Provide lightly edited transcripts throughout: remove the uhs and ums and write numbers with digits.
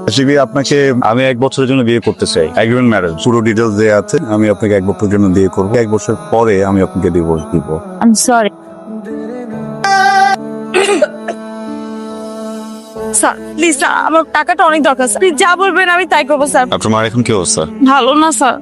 Basically আপনাকে আমি 1 বছরের জন্য বিয়ে করতে চাই, এগ্রিমেন্ট ম্যারেজ, পুরো ডিটেলস দেওয়া আছে। আমি আপনাকে 1 বছরের জন্য বিয়ে করবো, 1 বছর পরে আমি আপনাকে ডিভোর্স দিব। I am sorry sir, please sir, আমার টাকাটা অনেক দরকার স্যার, প্লিজ যা বলবেন আমি তাই করবো স্যার। আপনার মার এখন কি অবস্থা? ভালো না স্যার।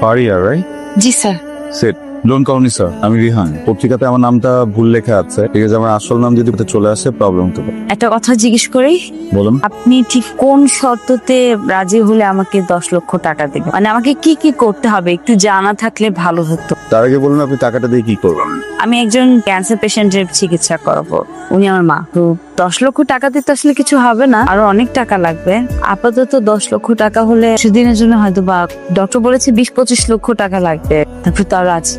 পারিয়া, right? G sir. Set don't call me sir, আমি রিহান। পত্রিকাতে আমার নামটা ভুল লেখা আছে, ঠিক আছে? আমার আসল নাম যদি চলে আসে প্রবলেম হতে পারে। একটা কথা জিজ্ঞেস করি, বলুন। আপনি ঠিক কোন শর্ততে রাজি হলে আমাকে 10 লক্ষ টাকা দেবেন? মানে আমাকে কি কি করতে হবে একটু জানা থাকলে ভালো হতো। তার আগে বলুন আপনি টাকাটা দিয়ে কি করবেন? আমি একজন ক্যান্সার পেশেন্টের চিকিৎসা করাবো, উনি আমার মা। তো 10 লক্ষ টাকা দিতে আসলে কিছু হবে না, আরো অনেক টাকা লাগবে। আপাতত 10 লক্ষ টাকা হলে সেদিনের জন্য হয়তো বা ডক্টর বলেছে 20-25 লক্ষ টাকা লাগবে, তারপর তার আছে।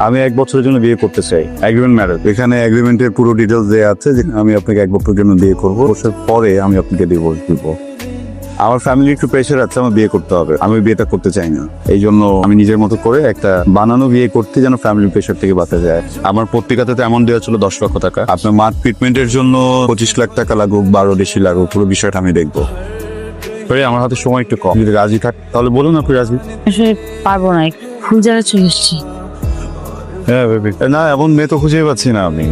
আমি 1 বছরের জন্য বিয়ে করতে চাই, এগ্রিমেন্ট ম্যারেজ। এখানে এগ্রিমেন্টের পুরো ডিটেলস দেওয়া আছে যে আমি আপনাকে 1 বছরের জন্য বিয়ে করবো, বছর পরে আমি আপনাকে ডিভোর্স দিব। আমার ফ্যামিলি একটু প্রেশার আছে, আমার বিয়ে করতে হবে, আমি বিয়েটা করতে চাই না। এই জন্য আমি নিজের মতো করে একটা বানানো বিয়ে করতে, যেন ফ্যামিলি প্রেশার থেকে বাঁচা যায়। আমার পত্রিকাতে তো এমন দেওয়া ছিল 10 লক্ষ টাকা। আপনার মার ট্রিটমেন্টের জন্য 25 লাখ টাকা লাগুক, 12 বেশি লাগুক, পুরো বিষয়টা আমি দেখবো। আমার হাতে সময় একটু কম, যদি রাজি থাক তাহলে বলুন আপনি রাজি। আসলে পারবো না, ফুল জায়গায় চলে এসেছি। হ্যাঁ বেবি, না এমন মেয়ে তো খুঁজেই পাচ্ছি না আমি।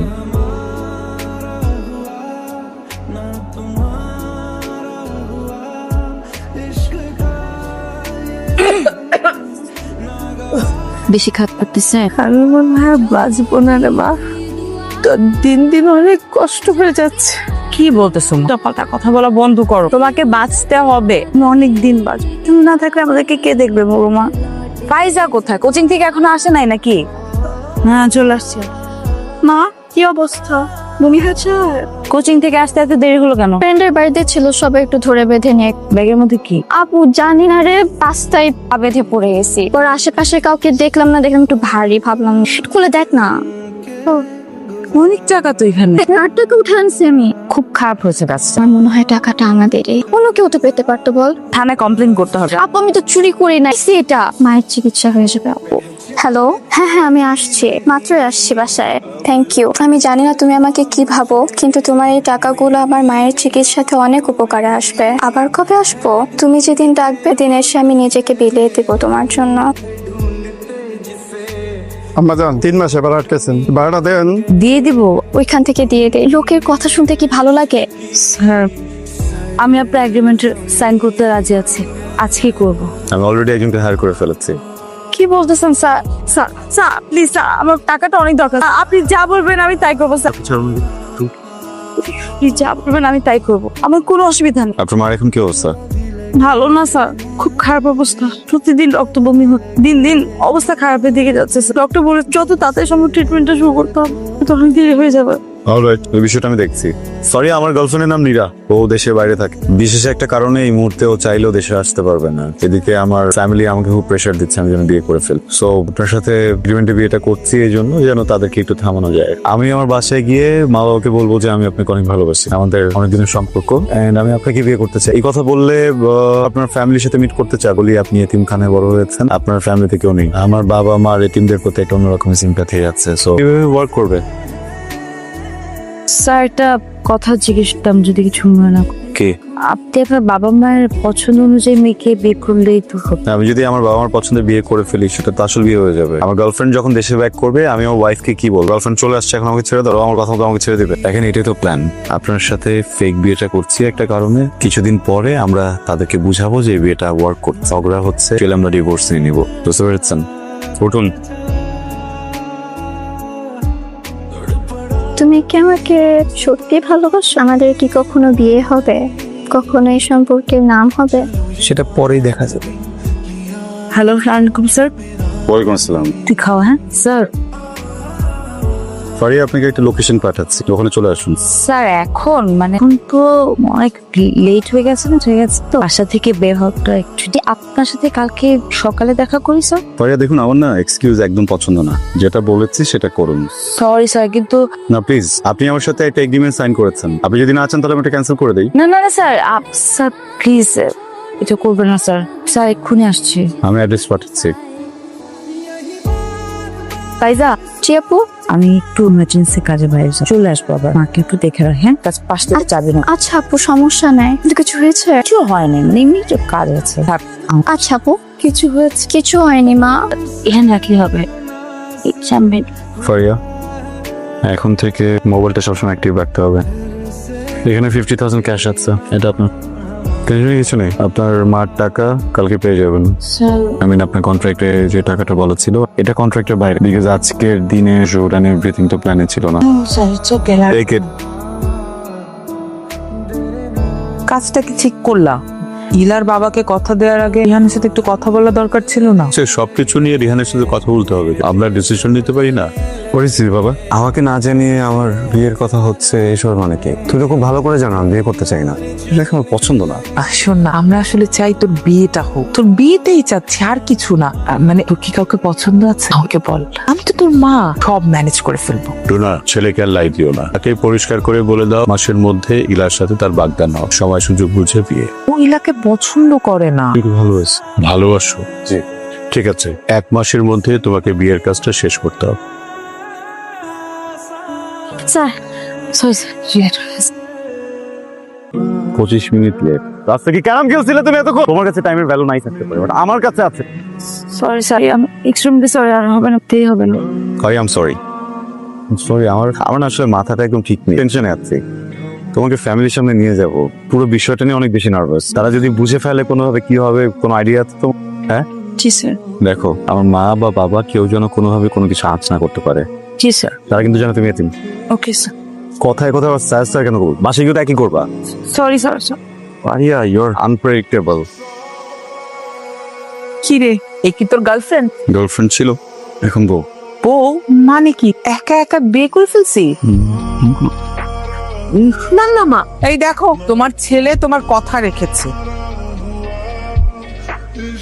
বেশি খারাপ করতেছে? আমি মনে হয় বাঁচবো না রে মা, তো দিন দিন অনেক কষ্ট হয়ে যাচ্ছে। কি বলতেছো? পাল্টা কথা বলা বন্ধ করো, তোমাকে বাঁচতে হবে। আমি অনেক দিন বাঁচবো, তুমি না থাকলে আমাদেরকে কে দেখবে বলো মা? ফাইজা কোথায়? কোচিং থেকে এখনো আসে নাই নাকি? হ্যাঁ চলে আসছে। মা কি অবস্থা, বমি হয়েছে? কোচিং থেকে আসতে এত দেরি হলো কেন? ফ্রেন্ডের বাড়িতে ছিল, সবাই একটু ধরে বেঁধে নিয়ে। ব্যাগের মধ্যে কি? আপু জানি না রে, রাস্তায় পা বেঁধে পড়ে গেছি। ওর আশেপাশে কাউকে দেখলাম না, দেখলাম একটু ভারী, ভাবলাম খুলে দেখ না। অনেক টাকা তো এখানে। 8 টাকা উঠে আনছি আমি। খুব খারাপ হয়েছে কাজটা। আমার মনে হয় টাকাটা আমাদেরই, অন্য কেউ তো পেতে পারতো বল। থানায় কমপ্লেন করতে হবে। আপু আমি তো চুরি করি না, এটা মায়ের চিকিৎসা হয়ে যাবে আপু। হ্যালো, হ্যাঁ হ্যাঁ আমি আসছি, মাত্রই আসছি বাসায়। Thank you. আমি জানি না তুমি আমাকে কি ভাবো, কিন্তু তোমার এই টাকাগুলো আমার মায়ের চিকিৎসাতে অনেক উপকারে আসবে। আবার কবে আসবো? তুমি যেদিন ডাকবে দিন এসে আমি নিজেকে বিলিয়ে দেবো তোমার জন্য। আম্মা যান 3 মাসে ভাড়া আটকেছেন, ভাড়াটা দেন। দিয়ে দিব ওইখান থেকে দিয়ে দে, লোকের কথা শুনতে কি ভালো লাগে? স্যার। আমি আপনার এগ্রিমেন্টে সাইন করতে রাজি আছি, আজকে করব। আমি অলরেডি একজনকে হায়ার করে ফেলেছি। কি বলতেছেন sir? Sir sir please sir, আমার টাকাটা অনেক দরকার। আপনি যা বলবেন আমি তাই করবো স্যার, প্লিজ যা বলবেন আমি তাই করবো, আমার কোনো অসুবিধা নেই। আপনার মার এখন কি অবস্থা? ভালো না স্যার, খুব খারাপ অবস্থা, প্রতিদিন রক্ত বমি হচ্ছে, দিন দিন অবস্থা খারাপের দিকে যাচ্ছে। ডক্টর বলে যত তাড়াতাড়ি সম্ভব ট্রিটমেন্টটা শুরু করতে হবে, তখন দেরি হয়ে যাবে। অলরাইট, ওই বিষয়টা আমি দেখছি। সরি, আমার গার্লফ্রেন্ডের নাম নীরা, ও দেশের বাইরে থাকে। বিশেষ একটা কারণে এই মুহূর্তে ও চাইলেও দেশে আসতে পারবে না। এদিকে আমার ফ্যামিলি আমাকে খুব প্রেশার দিচ্ছে আমি যেন বিয়ে করে ফেল। সো আপনার সাথে এগ্রিমেন্টে বিয়েটা করছি এই জন্য যেন তাদেরকে একটু থামানো যায়। আমি আমার বাসায় গিয়ে মা বাবাকে বলবো যে আমি আপনাকে অনেক ভালোবাসি, আমাদের অনেকদিনের সম্পর্ক, এন্ড আমি আপনাকে বিয়ে করতে চাই। এই কথা বললে আপনার ফ্যামিলির সাথে মিট করতে চাই। বলি আপনি এতিমখানায় বড় হয়েছেন, আপনার ফ্যামিলি থেকেও নেই। আমার বাবা মার এতিমদের প্রতি একটা অন্যরকম সিম্প্যাথি আছে। সো কিভাবে ওয়ার্ক করবে? স্যার একটা কথা জিজ্ঞেস করতাম যদি কিছু মনে না করেন। কি? আপনি আপনার বাবা মায়ের পছন্দ অনুযায়ী মেয়েকে বিয়ে করলেই তো হতো। আমি যদি আমার বাবা মার পছন্দের বিয়ে করে ফেলি সেটা তো আসল বিয়ে হয়ে যাবে। আমার গার্লফ্রেন্ড যখন দেশে ব্যাক করবে আমি আমার ওয়াইফকে কি বলবো? গার্লফ্রেন্ড চলে আসছে, এখন আমাকে ছেড়ে দাও, আমার কথা মতো আমাকে ছেড়ে দেবে। দেখেন এটাই তো প্ল্যান। আপনার সাথে ফেক বিয়েটা করছি একটা কারণে, কিছুদিন পরে আমরা তাদেরকে বুঝাবো যে এই বিয়েটা ওয়ার্ক করছে, ঝগড়া হচ্ছে, চলে আমরা ডিভোর্স নিয়ে নিবো। বুঝতে পেরেছেন? উঠুন। তুমি কি আমাকে সত্যি ভালোবাসো? আমাদের কি কখনো বিয়ে হবে? কখনো এই সম্পর্কের নাম হবে? সেটা পরেই দেখা যাবে। হ্যালো আলাইকুম স্যার। ওয়ালাইকুম আসসালাম। তুই খাও। হ্যাঁ স্যার। ফারিয়া আপনাকে একটা লোকেশন পাঠাচ্ছি, ওখানে চলে আসুন। স্যার এখন মানে এখন তো অনেক লেট হয়ে গেছে না, ঠিক আছে তো বাসা থেকে বের হওয়াটা একটু। আপনার সাথে কালকে সকালে দেখা করি স্যার। ফারিয়া দেখুন, আমার না এক্সকিউজ একদম পছন্দ না, যেটা বলেছি সেটা করুন। সরি স্যার, কিন্তু না প্লিজ, আপনি আমার সাথে একটা এগ্রিমেন্ট সাইন করেছেন, আপনি যদি না চান তাহলে আমি এটা ক্যান্সেল করে দেই। না না না স্যার, স্যার প্লিজ এটা করবেন না স্যার। স্যার এক্ষুনি আসছি। আমি অ্যাড্রেস পাঠাচ্ছি। ফাইজা, জি আপু। আমি একটু ইমার্জেন্সি কাজে বাইরে যাচ্ছি। চলে আসবো আবার। মাকে একটু দেখে রাখ, হ্যাঁ? কাজ পাশ থেকে যাবে না। আচ্ছা আপু, সমস্যা নাই। কিন্তু কিছু হয়েছে? কিছু হয় না, এমনি তো কাজ আছে। থাক, আচ্ছা আপু। কিছু হয়েছে? কিছু হয়নি মা। এখানে রাখলে হবে। সামনে ফারিয়া, এখন থেকে মোবাইলটা সবসময় অ্যাক্টিভ রাখতে হবে। এখানে 50,000 ক্যাশ আছে, এটা আপনার। টেনশনের কিছু নেই, আপনার মার টাকা কালকে পেয়ে যাবেন। স্যার, আপনার কন্ট্রাক্টে যে টাকাটা বলা ছিল, এটা কন্ট্রাক্টের বাইরে, বিকজ আজকের দিনে শুট এন্ড এভরিথিং তো প্ল্যানে ছিল না। Sir it's okay. Take it. কাজটা কি ঠিক করলা? ইলার বাবাকে কথা দেওয়ার আগে রিহানের সাথে একটু কথা বলা দরকার ছিল না? সে সবকিছু নিয়ে রিহানের সাথে কথা বলতে হবে, আমরা ডিসিশন নিতে পারি না। পরিস্থিতি বাবা, আমাকে না জানিয়ে আমার বিয়ের কথা হচ্ছে এসব মানে কি? তুই তো খুব ভালো করে জানো আমি বিয়ে করতে চাই না, এটা আমার পছন্দ না। শোন না, আমরা আসলে চাই তোর বিয়েটা হোক, তোর বিয়েতেই চাচ্ছি, আর কিছু না। মানে তোর কি কাউকে পছন্দ আছে আমাকে বল, আমি তো তোর মা, সব ম্যানেজ করে ফেলবো। ডোনা, ছেলেকে আর লাই দিও না, তাকে পরিষ্কার করে বলে দাও মাসের মধ্যে ইলার সাথে তার বাগদান নাও, সময় সুযোগ বুঝে বিয়ে। ও ইলাকে পছন্দ করে না। তুই ভালোবাসি। ভালোবাসো? জি। ঠিক আছে, 1 মাসের মধ্যে তোমাকে বিয়ের কাজটা শেষ করতে হবে। Sir, sorry sir. 25 মিনিট লেট। রাস্তা কি ক্যারাম খেলছিলে তুমি এতক্ষণ? তোমার কাছে টাইমের ভ্যালু নাই থাকতে পারে, বাট আমার কাছে আছে। সরি স্যার, আমি এক্সট্রিমলি সরি। আর হবে না, তেই হবে না। I am sorry. সরি, আমার না আসলে মাথাটা একদম ঠিক নেই, টেনশনে আছি। তোমাকে ফ্যামিলির সামনে নিয়ে যাব, পুরো বিষয়টা নিয়ে অনেক বেশি নার্ভাস। তারা যদি বুঝে ফেলে কোনোভাবে, কি হবে, কোনো আইডিয়া আছে তো? হ্যাঁ জি স্যার। দেখো, আমার মা বা বাবা কেউ যেন কোনোভাবে কোনো কিছু আঁচ না করতে পারে। জি স্যার। তারা কিন্তু জানো তুমি এতিম। Okay sir. কথায় কথায় স্যার স্যার কেন করবো? বাসায় কিন্তু একই করবা। Sorry sir. Ariya, your unpredictable. কি রে, এ কি তোর গার্লফ্রেন্ড? গার্লফ্রেন্ড ছিল, এখন বউ। বউ মানে কি? একা একা বিয়ে করে ফেলছি? না না মা, এই দেখো তোমার ছেলে তোমার কথা রেখেছে।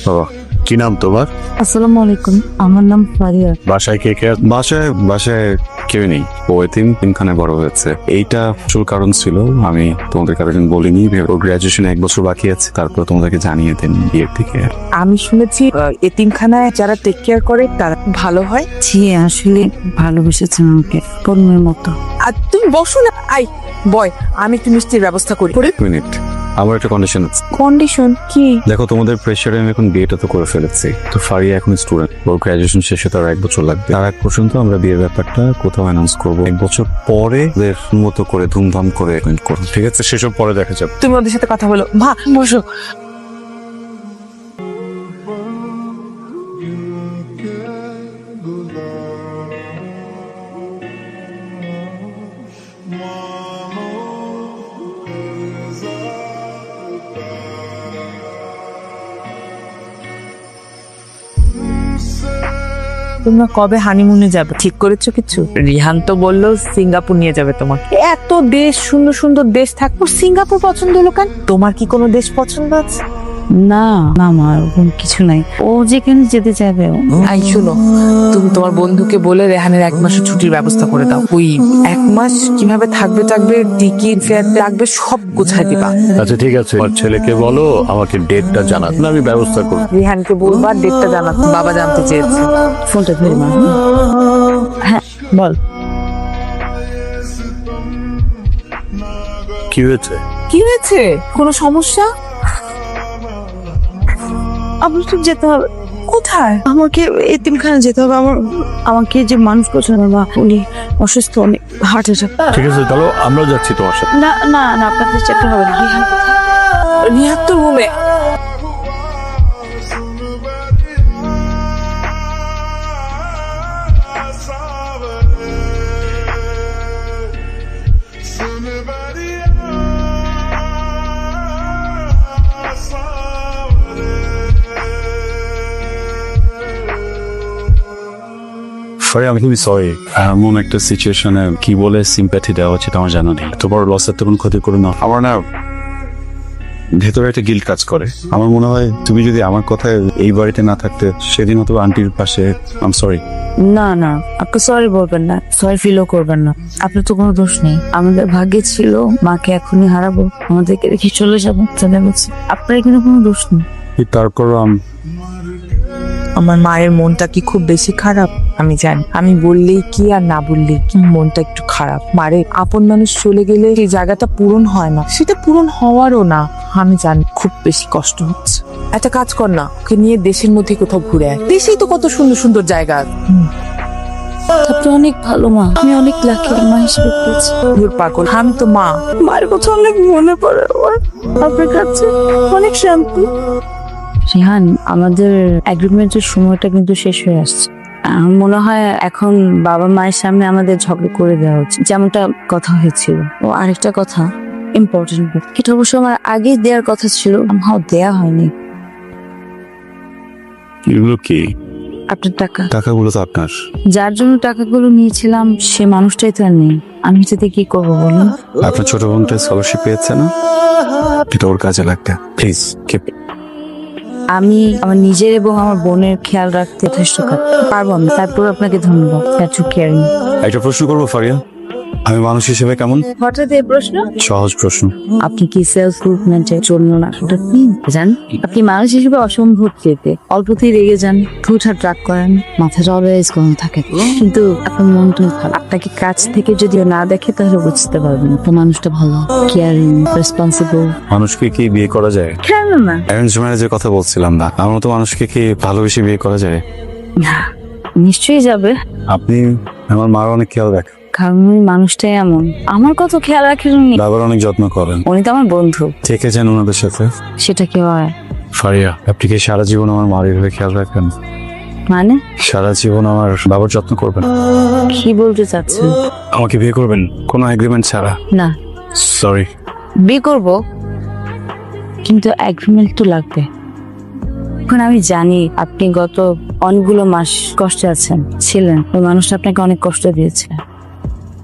বাবা, কি নাম তোমার? আসসালামু আলাইকুম, আমার নাম ফারিয়া। বাসায় কে কে আছে? বাসায় কেউ নেই, ও এতিমখানায় বড় হয়েছে। এইটা আসল কারণ ছিল, আমি তোমাদের কারো বলিনি। ও গ্রাজুয়েশন 1 বছর বাকি আছে, তারপর তোমাদেরকে জানিয়ে দেন বিয়ের থেকে। আমি শুনেছি এতিমখানায় যারা টেক কেয়ার করে তারা ভালো হয়। জি, আসলে ভালোবেসেছেন আমাকে পরিমের মতো। আর তুমি বসো না, আই বয়, আমি একটু মিষ্টির ব্যবস্থা করি। মিনিট, আমার একটা কন্ডিশন আছে। কন্ডিশন কি? দেখো, তোমাদের প্রেশারে আমি এখন বিয়েটা তো করে ফেলেছি, তো ফারিয়া এখন স্টুডেন্ট, ওর গ্রাজুয়েশন শেষে তার 1 বছর লাগবে। তার আগ পর্যন্ত আমরা বিয়ের ব্যাপারটা কোথাও অ্যানাউন্স করবো। 1 বছর পরে ওদের মতো করে ধুমধাম করে করবো, ঠিক আছে? সেসব পরে দেখা যাবে। তুমি ওদের সাথে কথা বলো। মা বসো। তোমরা কবে হানিমুনে যাবে ঠিক করেছো কিছু? রিহান তো বললো সিঙ্গাপুর নিয়ে যাবে তোমাকে। এত দেশ, সুন্দর সুন্দর দেশ থাকবো, সিঙ্গাপুর পছন্দ হলো কেন? তোমার কি কোনো দেশ পছন্দ আছে? না না, আমার ওরকম কিছু নাই। ও যেখানে যেতে চাইবে। আই শুনো, তুমি তোমার বন্ধুকে বলে রেহানের 1 মাসের ছুটির ব্যবস্থা করে দাও। ওই 1 মাস কিভাবে থাকবে টিকিট ফেয়ার লাগবে সব গোছায় দিবা। আচ্ছা ঠিক আছে, আমার ছেলেকে বলো আমাকে ডেটটা জানাতে, আমি ব্যবস্থা করবো। রিহানকে বলবা ডেটটা জানাতে, বাবা জানতে চেয়েছে। ফোনটা ধরে মা। হ্যাঁ বল। কি হয়েছে? কি হয়েছে? কোনো সমস্যা? আমার তো যেতে হবে। কোথায়? আমাকে এতিমখানা যেতে হবে। আমাকে যে মানুষ করছে না, বা উনি অসুস্থ, অনেক হার্ট অ্যাটাক। ঠিক আছে, তাহলে আমরাও যাচ্ছি তোমার সাথে। না না না, আপনাদের যেতে হবে না। রিহান তো রুমে। ফারিয়া, আমি খুবই সরি, এমন একটা সিচুয়েশনে কি বলে সিম্প্যাথি দেওয়া উচিত আমার জানা নেই। তোমার লসের তেমন ক্ষতি করো না। আমার না ভেতরে একটা গিল্ট কাজ করে। আমার মনে হয় তুমি যদি আমার কথায় এই বাড়িতে না থাকতে সেদিন হয়তো আন্টির পাশে। আম সরি। না না, আপনি সরি বলবেন না, সরি ফিলও করবেন না। আপনার তো কোনো দোষ নেই। আমাদের ভাগ্যে ছিল মাকে এখনই হারাবো, আমাদেরকে রেখে চলে যাবো, জানা বলছি আপনার এখানে কোনো দোষ নেই। তারপর আমার মায়ের মনটা কি খুব বেশি খারাপ? আমি জানি, আমি বললেই কি আর না বললেই কি, মনটা একটু খারাপ। মারে আপন মানুষ চলে গেলে সেই জায়গাটা পূরণ হয় না, সেটা পূরণ হওয়ারও না। আমি জানি খুব বেশি কষ্ট হচ্ছে। একটা কাজ কর না, ওকে নিয়ে দেশের মধ্যে কোথাও ঘুরে আয়। দেশেই তো কত সুন্দর সুন্দর জায়গা আছে। আপনি অনেক ভালো মা, আমি অনেক লাকি মা হিসেবে পেয়েছি। ধুর পাগল, আমি তো মা। মায়ের কথা অনেক মনে পড়ে আমার, আপনার কাছে অনেক শান্তি। রিহান, আমাদের এগ্রিমেন্টের সময়টা কিন্তু শেষ হয়ে আসছে। আমার মনে হয় এখন বাবা মায়ের সামনে আমাদের ঝগড়া করে দেওয়া উচিত, যেমনটা কথা হয়েছিল। ও আরেকটা কথা ইম্পর্টেন্ট, এটা অবশ্য আমার আগে দেওয়ার কথা ছিল, আমার দেয়া হয়নি। এগুলো কি? আপনার টাকা। টাকাগুলো তো আপনার। যার জন্য টাকাগুলো নিয়েছিলাম সে মানুষটাই তো আর নেই, আমি যাতে কি করবো বলুন? আপনার ছোট বোনটা স্কলারশিপ পেয়েছে না, এটা ওর কাজে লাগবে। Please keep. আমি আমার নিজের এবং আমার বোনের খেয়াল রাখতে যথেষ্ট পারবো আমি। তারপর আপনাকে ধন্যবাদ। একটা প্রশ্ন করবো ফারিয়া, আমি মানুষ হিসেবে কেমন? হঠাৎ এই প্রশ্ন? সহজ প্রশ্ন। আপনি কি সেলফ ইমপ্রুভমেন্টের জন্য না জান? আপনি মানুষ হিসেবে অসম্ভব চেতে, অল্পতেই রেগে যান, ঠোঁটহাট রাগ করেন, মাথাটা অলওয়েজ গরম থাকে, কিন্তু আপনার মনটা ভালো। আপনাকে কাছ থেকে যদি না দেখে তাহলে বুঝতে পারবেন তো মানুষটা ভালো, কেয়ারিং, রেসপন্সিবল। মানুষকে কি বিয়ে করা যায়? কেন না? অ্যারেঞ্জ ম্যারেজের কথা বলছিলাম না, আমার মতো মানুষকে কি ভালোবেসে বিয়ে করা যায়? না, নিশ্চয়ই যাবে, আপনি আমার মার অনেক খেয়াল রাখেন, কারণ ওই মানুষটাই এমন। আমার কত খেয়াল রাখেন উনি। বাবার অনেক যত্ন করেন, উনি তো আমার বন্ধু। থেকে যান ওনাদের সাথে। সেটা কি হয়? ফারিয়া, আপনি কি সারা জীবন আমার মার এভাবে খেয়াল রাখবেন? মানে সারা জীবন আমার বাবার যত্ন করবেন? কি বলতে চাচ্ছেন? আমাকে বিয়ে করবেন কোনো এগ্রিমেন্ট ছাড়া? না, সরি। বিয়ে করব, কিন্তু এগ্রিমেন্ট তো লাগবে। এখন আমি জানি আপনি গত অনেকগুলো মাস কষ্টে ছিলেন, ওই মানুষটা আপনাকে অনেক কষ্ট দিয়েছে,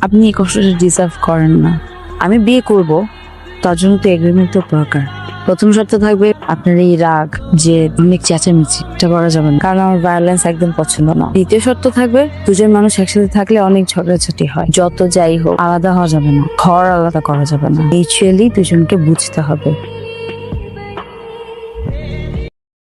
আপনি এই কষ্টটা ডিজার্ভ করেন না। আমি বিয়ে করব, তার জন্য তো এগ্রিমেন্ট তো দরকার। প্রথম শর্ত থাকবে আপনার এই রাগ, যে অনেক চেঁচামেচি, এটা করা যাবে না, কারণ আমার ভায়োলেন্স একদম পছন্দ না। দ্বিতীয় শর্ত থাকবে দুজন মানুষ একসাথে থাকলে অনেক ঝগড়াঝাটি হয়, যত যাই হোক আলাদা হওয়া যাবে না, ঘর আলাদা করা যাবে না, মিউচুয়ালি দুজনকে বুঝতে হবে।